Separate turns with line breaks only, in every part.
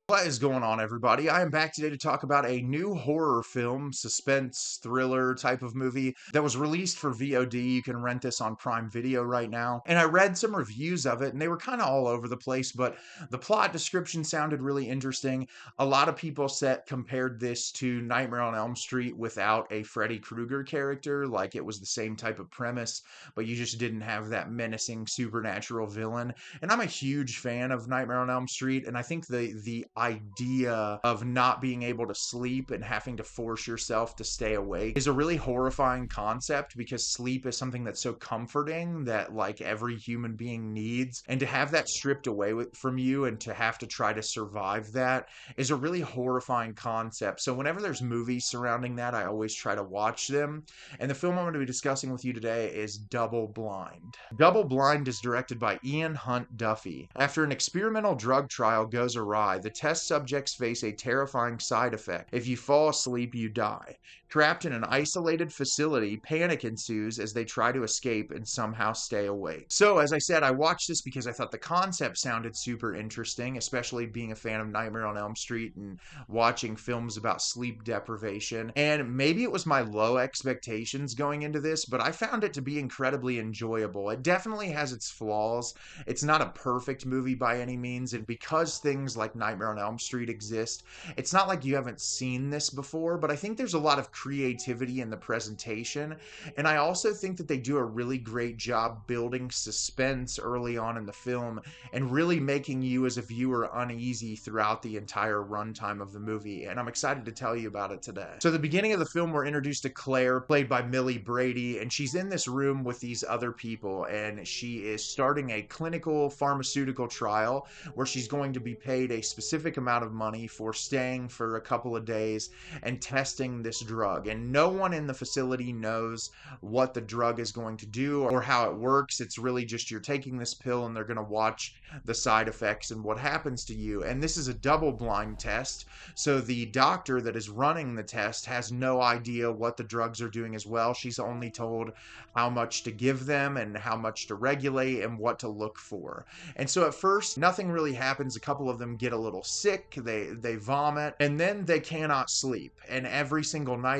What is going on, everybody? I am back today to talk about a new horror film, suspense, thriller type of movie that was released for VOD. You can rent this on Prime Video right now. And I read some reviews of it, and they were kind of all over the place, but the plot description sounded really interesting. A lot of people compared this to Nightmare on Elm Street without a Freddy Krueger character, like it was the same type of premise, but you just didn't have that menacing supernatural villain. And I'm a huge fan of Nightmare on Elm Street, and I think the idea of not being able to sleep and having to force yourself to stay awake is a really horrifying concept because sleep is something that's so comforting that like every human being needs, and to have that stripped away from you and to have to try to survive that is a really horrifying concept. So whenever there's movies surrounding that, I always try to watch them. And the film I'm going to be discussing with you today is Double Blind. Double Blind is directed by Ian Hunt-Duffy. After an experimental drug trial goes awry, the test subjects face a terrifying side effect. If you fall asleep, you die. Trapped in an isolated facility, panic ensues as they try to escape and somehow stay awake. So, as I said, I watched this because I thought the concept sounded super interesting, especially being a fan of Nightmare on Elm Street and watching films about sleep deprivation. And maybe it was my low expectations going into this, but I found it to be incredibly enjoyable. It definitely has its flaws. It's not a perfect movie by any means, and because things like Nightmare on Elm Street exist, it's not like you haven't seen this before, but I think there's a lot of creativity in the presentation, and I also think that they do a really great job building suspense early on in the film and really making you as a viewer uneasy throughout the entire runtime of the movie, and I'm excited to tell you about it today. So the beginning of the film, we're introduced to Claire, played by Millie Brady, and she's in this room with these other people, and she is starting a clinical pharmaceutical trial where she's going to be paid a specific amount of money for staying for a couple of days and testing this drug. And no one in the facility knows what the drug is going to do or how it works. It's really just you're taking this pill and they're going to watch the side effects and what happens to you. And this is a double blind test. So the doctor that is running the test has no idea what the drugs are doing as well. She's only told how much to give them and how much to regulate and what to look for. And so at first, nothing really happens. A couple of them get a little sick, they vomit, and then they cannot sleep. And every single night,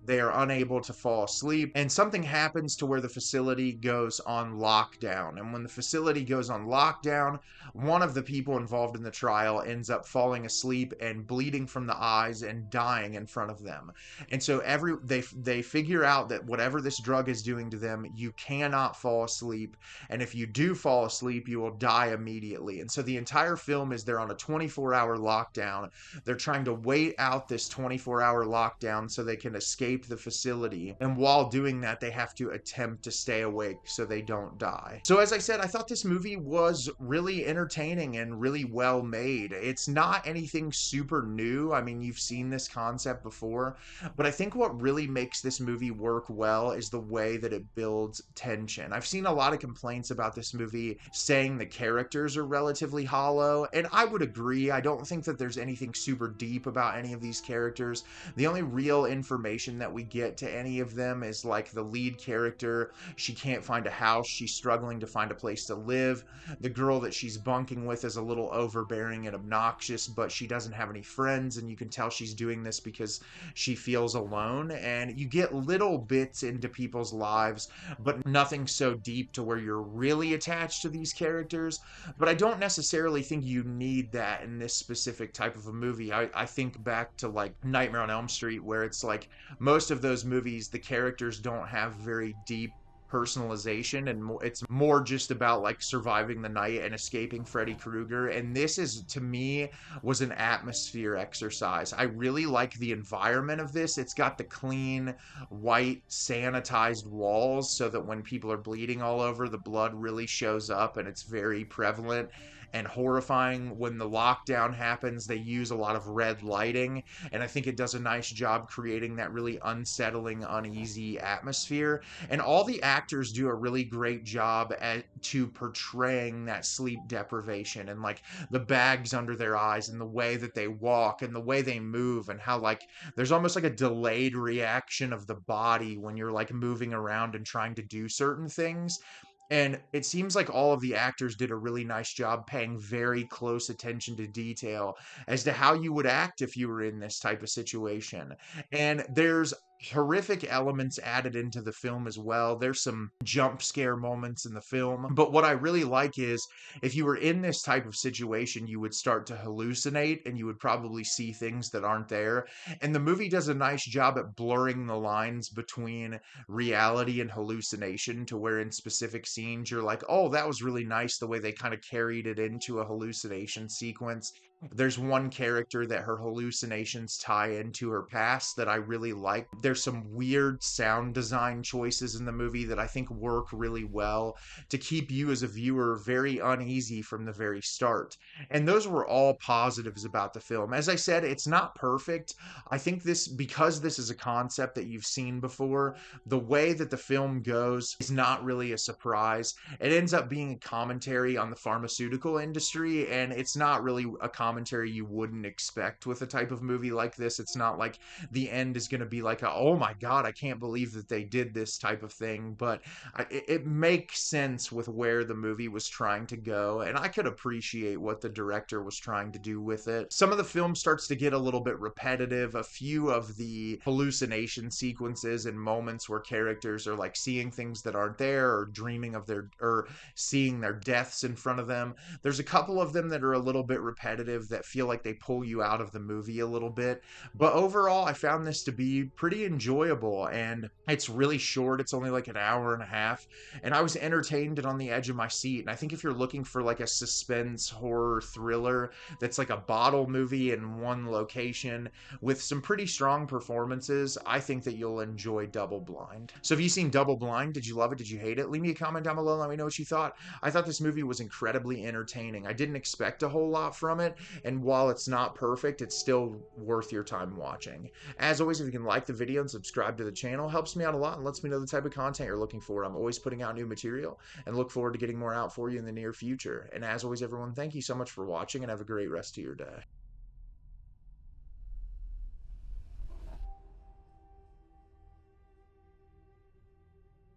they are unable to fall asleep. And something happens to where the facility goes on lockdown. And when the facility goes on lockdown, one of the people involved in the trial ends up falling asleep and bleeding from the eyes and dying in front of them. And so they figure out that whatever this drug is doing to them, you cannot fall asleep, and if you do fall asleep, you will die immediately. And so the entire film is they're on a 24-hour lockdown. They're trying to wait out this 24-hour lockdown so they can escape the facility. And while doing that, they have to attempt to stay awake so they don't die. So as I said, I thought this movie was really entertaining and really well made. It's not anything super new. I mean, you've seen this concept before, but I think what really makes this movie work well is the way that it builds tension. I've seen a lot of complaints about this movie saying the characters are relatively hollow, and I would agree. I don't think that there's anything super deep about any of these characters. The only real information that we get to any of them is like the lead character, she can't find a house, she's struggling to find a place to live. The girl that she's bunking with is a little overbearing and obnoxious, but she doesn't have any friends, and you can tell she's doing this because she feels alone. And you get little bits into people's lives, but nothing so deep to where you're really attached to these characters. But I don't necessarily think you need that in this specific type of a movie. I think back to like Nightmare on Elm Street, where it's like most of those movies, the characters don't have very deep personalization, and it's more just about like surviving the night and escaping Freddy Krueger. And this is, to me, was an atmosphere exercise. I really like the environment of this. It's got the clean white sanitized walls so that when people are bleeding all over, the blood really shows up and it's very prevalent and horrifying. When the lockdown happens, they use a lot of red lighting, and I think it does a nice job creating that really unsettling, uneasy atmosphere. And all the actors do a really great job to portraying that sleep deprivation, and like the bags under their eyes and the way that they walk and the way they move, and how like there's almost like a delayed reaction of the body when you're like moving around and trying to do certain things. And it seems like all of the actors did a really nice job paying very close attention to detail as to how you would act if you were in this type of situation. And there's horrific elements added into the film as well. There's some jump scare moments in the film. But what I really like is if you were in this type of situation, you would start to hallucinate and you would probably see things that aren't there. And the movie does a nice job at blurring the lines between reality and hallucination to where in specific scenes you're like, oh, that was really nice the way they kind of carried it into a hallucination sequence. There's one character that her hallucinations tie into her past that I really like. There's some weird sound design choices in the movie that I think work really well to keep you as a viewer very uneasy from the very start. And those were all positives about the film. As I said, it's not perfect. I think this, because this is a concept that you've seen before, the way that the film goes is not really a surprise. It ends up being a commentary on the pharmaceutical industry, and it's not really a commentary you wouldn't expect with a type of movie like this. It's not like the end is going to be like, oh my God, I can't believe that they did this type of thing. But it makes sense with where the movie was trying to go, and I could appreciate what the director was trying to do with it. Some of the film starts to get a little bit repetitive. A few of the hallucination sequences and moments where characters are like seeing things that aren't there or dreaming of their or seeing their deaths in front of them. There's a couple of them that are a little bit repetitive that feel like they pull you out of the movie a little bit. But overall, I found this to be pretty enjoyable, and it's really short. It's only like an hour and a half, and I was entertained and on the edge of my seat. And I think if you're looking for like a suspense horror thriller that's like a bottle movie in one location with some pretty strong performances, I think that you'll enjoy Double Blind. So have you seen Double Blind? Did you love it? Did you hate it? Leave me a comment down below and let me know what you thought. I thought this movie was incredibly entertaining. I didn't expect a whole lot from it, and while it's not perfect, it's still worth your time watching. As always, if you can like the video and subscribe to the channel, helps me out a lot and lets me know the type of content you're looking for. I'm always putting out new material and look forward to getting more out for you in the near future. And as always, everyone, thank you so much for watching and have a great rest of your day.